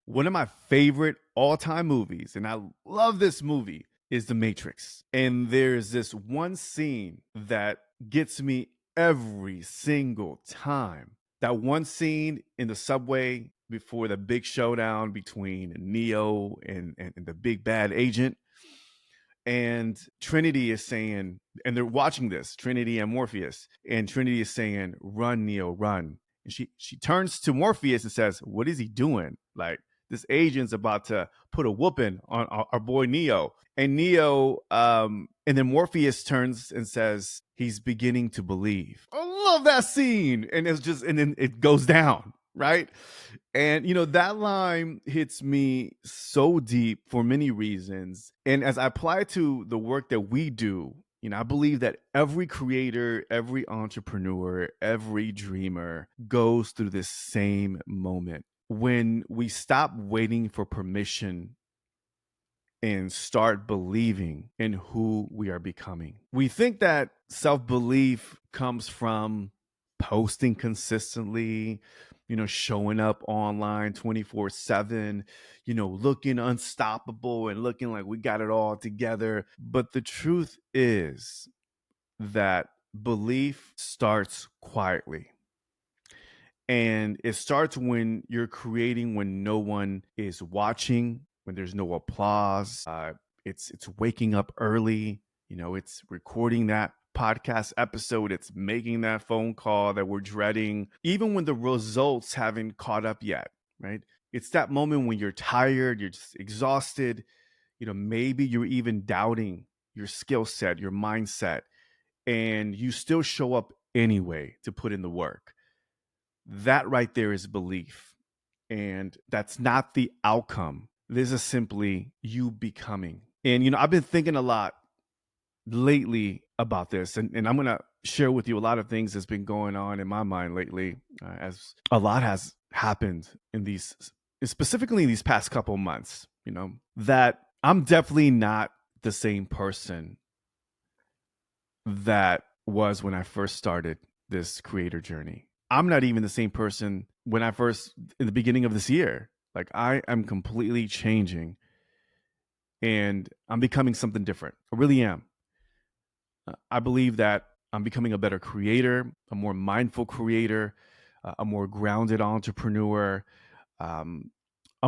One of my favorite all-time movies, and I love this movie, is The Matrix. And there's this one scene that gets me every single time. That one scene in the subway before the big showdown between Neo and the big bad agent. And Trinity is saying, and they're watching this, Trinity and Morpheus, and Trinity is saying, "Run, Neo, run." And she turns to Morpheus and says, "What is he doing? Like, this agent's about to put a whooping on our boy Neo." And and then Morpheus turns and says, "He's beginning to believe." I love that scene. And and then it goes down, right? And that line hits me so deep for many reasons. And as I apply to the work that we do, I believe that every creator, every entrepreneur, every dreamer goes through this same moment when we stop waiting for permission and start believing in who we are becoming. We think that self-belief comes from posting consistently, showing up online 24/7, looking unstoppable and looking like we got it all together. But the truth is that belief starts quietly. And it starts when you're creating when no one is watching, when there's no applause. It's waking up early. It's recording that podcast episode. It's making that phone call that we're dreading, even when the results haven't caught up yet, right? It's that moment when you're tired, you're just exhausted. Maybe you're even doubting your skill set, your mindset, and you still show up anyway to put in the work. That right there is belief. And that's not the outcome. This is simply you becoming. And, I've been thinking a lot lately about this, and I'm going to share with you a lot of things that's been going on in my mind lately, as a lot has happened specifically in these past couple months, that I'm definitely not the same person that was when I first started this creator journey. I'm not even the same person when in the beginning of this year. Like, I am completely changing and I'm becoming something different. I really am. I believe that I'm becoming a better creator, a more mindful creator, a more grounded entrepreneur, a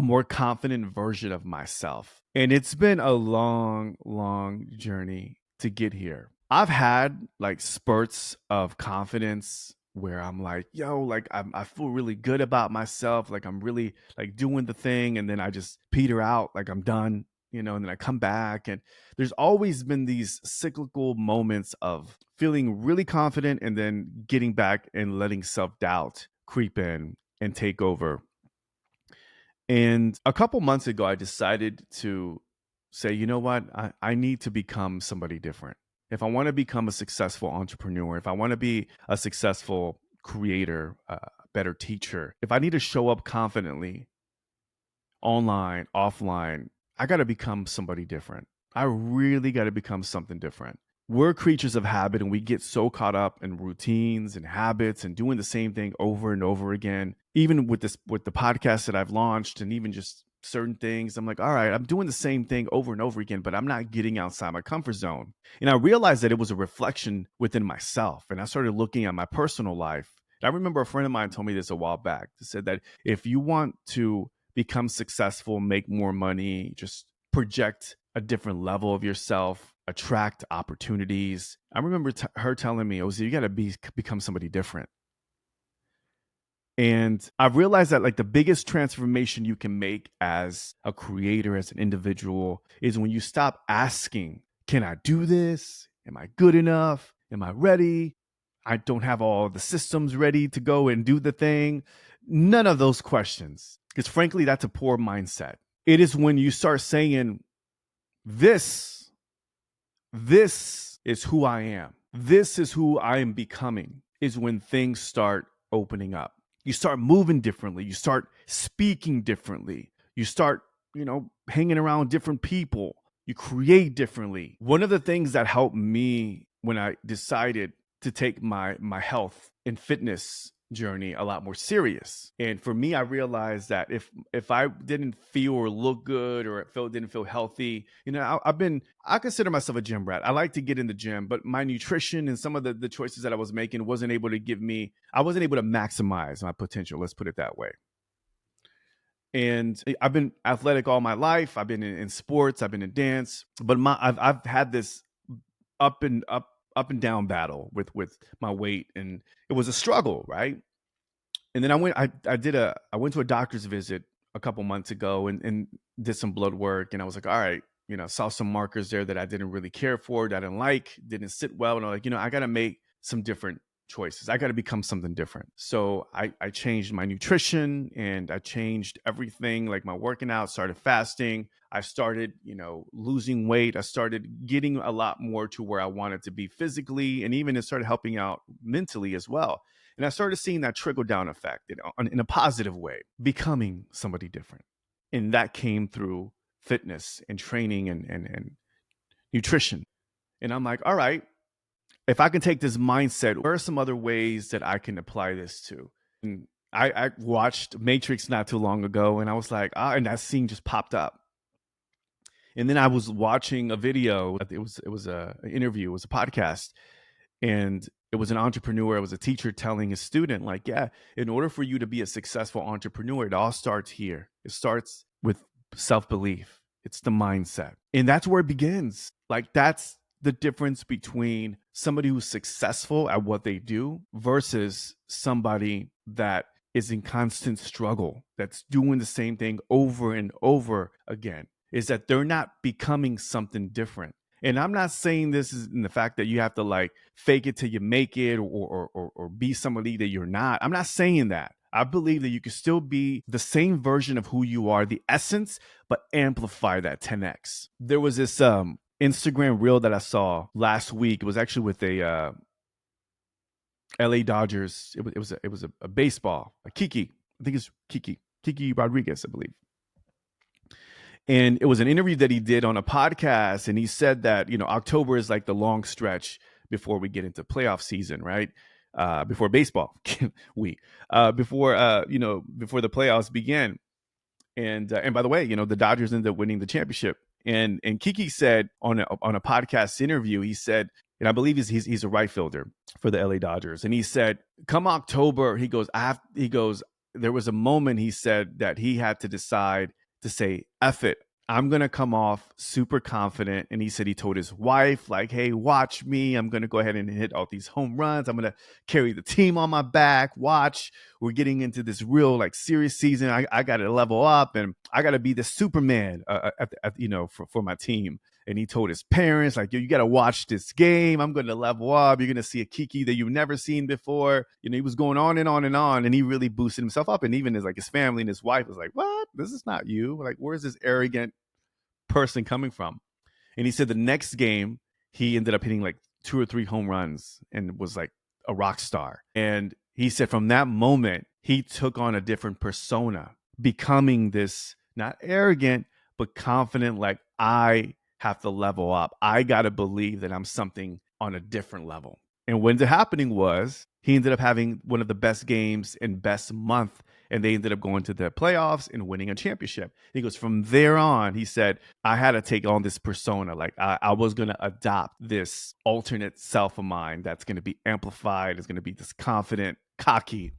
more confident version of myself. And it's been a long, long journey to get here. I've had like spurts of confidence where I'm like, yo, like I feel really good about myself. Like I'm really like doing the thing. And then I just peter out, like I'm done, and then I come back. And there's always been these cyclical moments of feeling really confident and then getting back and letting self-doubt creep in and take over. And a couple months ago, I decided to say, you know what? I need to become somebody different. If I want to become a successful entrepreneur, if I want to be a successful creator, a better teacher, if I need to show up confidently online, offline, I got to become somebody different. I really got to become something different. We're creatures of habit, and we get so caught up in routines and habits and doing the same thing over and over again. Even with the podcast that I've launched, and even just certain things, I'm like, all right, I'm doing the same thing over and over again, but I'm not getting outside my comfort zone. And I realized that it was a reflection within myself. And I started looking at my personal life. And I remember a friend of mine told me this a while back. He said that if you want to become successful, make more money, just project a different level of yourself, attract opportunities. I remember her telling me, Ozeal, you got to become somebody different. And I've realized that like the biggest transformation you can make as a creator, as an individual, is when you stop asking, can I do this? Am I good enough? Am I ready? I don't have all the systems ready to go and do the thing. None of those questions. Because frankly, that's a poor mindset. It is when you start saying, this is who I am. This is who I am becoming, is when things start opening up. You start moving differently. You start speaking differently. You start, hanging around different people. You create differently. One of the things that helped me when I decided to take my health and fitness journey a lot more serious. And for me, I realized that if I didn't feel or look good, or didn't feel healthy, I consider myself a gym rat. I like to get in the gym, but my nutrition and some of the choices that I was making I wasn't able to maximize my potential. Let's put it that way. And I've been athletic all my life. I've been in sports. I've been in dance, but I've had this up and down battle with my weight, and it was a struggle, right? And then I went to a doctor's visit a couple months ago, and did some blood work, and I was like, all right, saw some markers there that I didn't really care for, that I didn't like, didn't sit well, and I'm like, I got to make some different choices. I got to become something different. So I changed my nutrition, and I changed everything, like my working out, started fasting. I started, losing weight. I started getting a lot more to where I wanted to be physically, and even it started helping out mentally as well. And I started seeing that trickle down effect in a positive way, becoming somebody different. And that came through fitness and training and nutrition. And I'm like, all right, if I can take this mindset, where are some other ways that I can apply this to? And I watched Matrix not too long ago, and I was like, and that scene just popped up. And then I was watching a video. It was an interview. It was a podcast, and it was an entrepreneur. It was a teacher telling his student, like, yeah, in order for you to be a successful entrepreneur, it all starts here. It starts with self-belief. It's the mindset. And that's where it begins. Like, that's the difference between somebody who's successful at what they do versus somebody that is in constant struggle, that's doing the same thing over and over again, is that they're not becoming something different. And I'm not saying this is in the fact that you have to like fake it till you make it, or be somebody that you're not. I'm not saying that. I believe that you can still be the same version of who you are, the essence, but amplify that 10x. There was this Instagram reel that I saw last week. It was actually with a LA Dodgers. It was a baseball, a Kiki. I think it's Kiki Rodriguez, I believe. And it was an interview that he did on a podcast. And he said that, October is like the long stretch before we get into playoff season, right? Before baseball, before the playoffs begin. And by the way, the Dodgers ended up winning the championship. And Kiki said on a podcast interview, he said, and I believe he's a right fielder for the LA Dodgers. And he said, come October, he goes, there was a moment, he said, that he had to decide to say, F it. I'm going to come off super confident. And he said he told his wife, like, hey, watch me. I'm going to go ahead and hit all these home runs. I'm going to carry the team on my back. Watch. We're getting into this real like serious season. I got to level up, and I got to be the Superman, for my team. And he told his parents, like, yo, you got to watch this game. I'm going to level up. You're going to see a Kiki that you've never seen before. He was going on and on and on, and he really boosted himself up. And even his family and his wife was like, what? This is not you. Like, where's this arrogant person coming from? And he said the next game, he ended up hitting like 2 or 3 home runs and was like a rock star. And he said from that moment, he took on a different persona, becoming this not arrogant, but confident, like, I have to level up. I got to believe that I'm something on a different level. And what ended up happening was he ended up having one of the best games and best month, and they ended up going to the playoffs and winning a championship. He goes, from there on, he said, I had to take on this persona. Like, I was going to adopt this alternate self of mine that's going to be amplified. It's going to be this confident, cocky,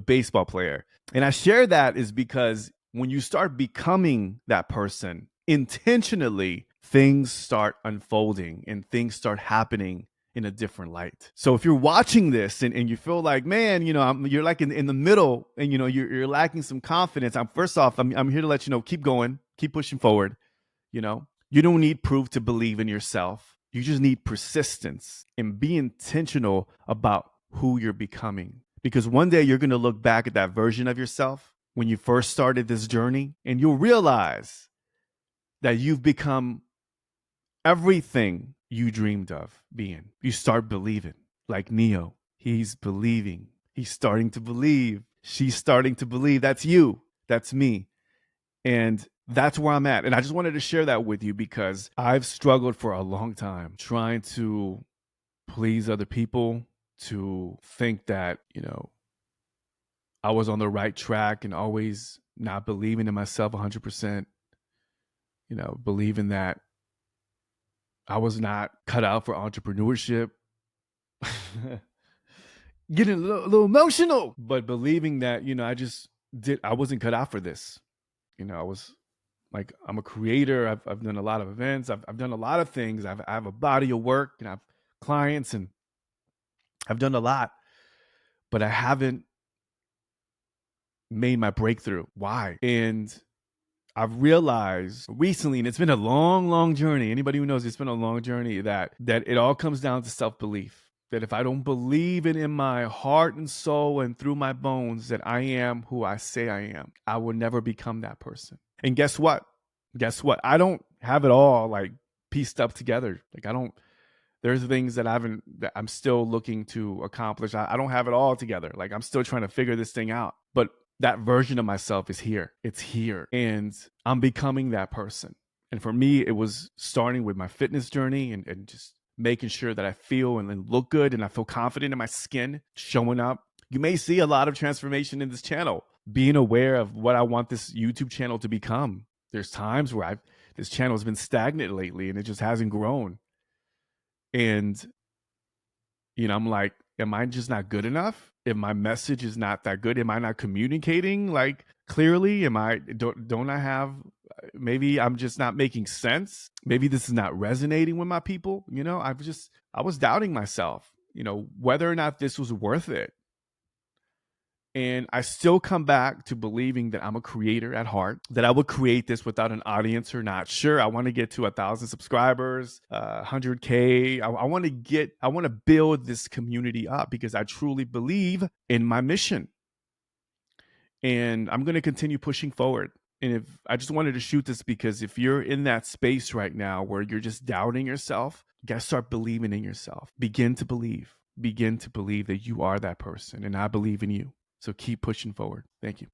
baseball player. And I share that is because when you start becoming that person intentionally, things start unfolding and things start happening in a different light. So if you're watching this and you feel like, man, you're like in the middle, and you're lacking some confidence, I'm here to let you know, keep going, keep pushing forward. You don't need proof to believe in yourself. You just need persistence, and be intentional about who you're becoming. Because one day you're going to look back at that version of yourself when you first started this journey, and you'll realize that you've become everything you dreamed of being. You start believing, like Neo. He's believing. He's starting to believe. She's starting to believe. That's you. That's me. And that's where I'm at. And I just wanted to share that with you because I've struggled for a long time trying to please other people, to think that, I was on the right track and always not believing in myself 100%, believing that I was not cut out for entrepreneurship. Getting a little emotional, but believing that, I wasn't cut out for this. I was like, I'm a creator. I've done a lot of events. I've done a lot of things. I have a body of work and I've clients and I've done a lot, but I haven't made my breakthrough. Why? And I've realized recently, and it's been a long, long journey. Anybody who knows it's been a long journey, that it all comes down to self-belief. That if I don't believe it in my heart and soul and through my bones that I am who I say I am, I will never become that person. And guess what? I don't have it all like pieced up together. Like there's things that I'm still looking to accomplish. I don't have it all together. Like I'm still trying to figure this thing out. But that version of myself is here. It's here. And I'm becoming that person. And for me, it was starting with my fitness journey and just making sure that I feel and look good and I feel confident in my skin, showing up. You may see a lot of transformation in this channel, being aware of what I want this YouTube channel to become. There's times where this channel has been stagnant lately and it just hasn't grown. And, I'm like, am I just not good enough? If my message is not that good, am I not communicating like clearly? Don't I have, maybe I'm just not making sense. Maybe this is not resonating with my people. I was doubting myself, whether or not this was worth it. And I still come back to believing that I'm a creator at heart, that I would create this without an audience or not. Sure, I want to get to 1,000 subscribers, 100K. I want to build this community up because I truly believe in my mission. And I'm going to continue pushing forward. And if I just wanted to shoot this because if you're in that space right now where you're just doubting yourself, you got to start believing in yourself. Begin to believe that you are that person. And I believe in you. So keep pushing forward. Thank you.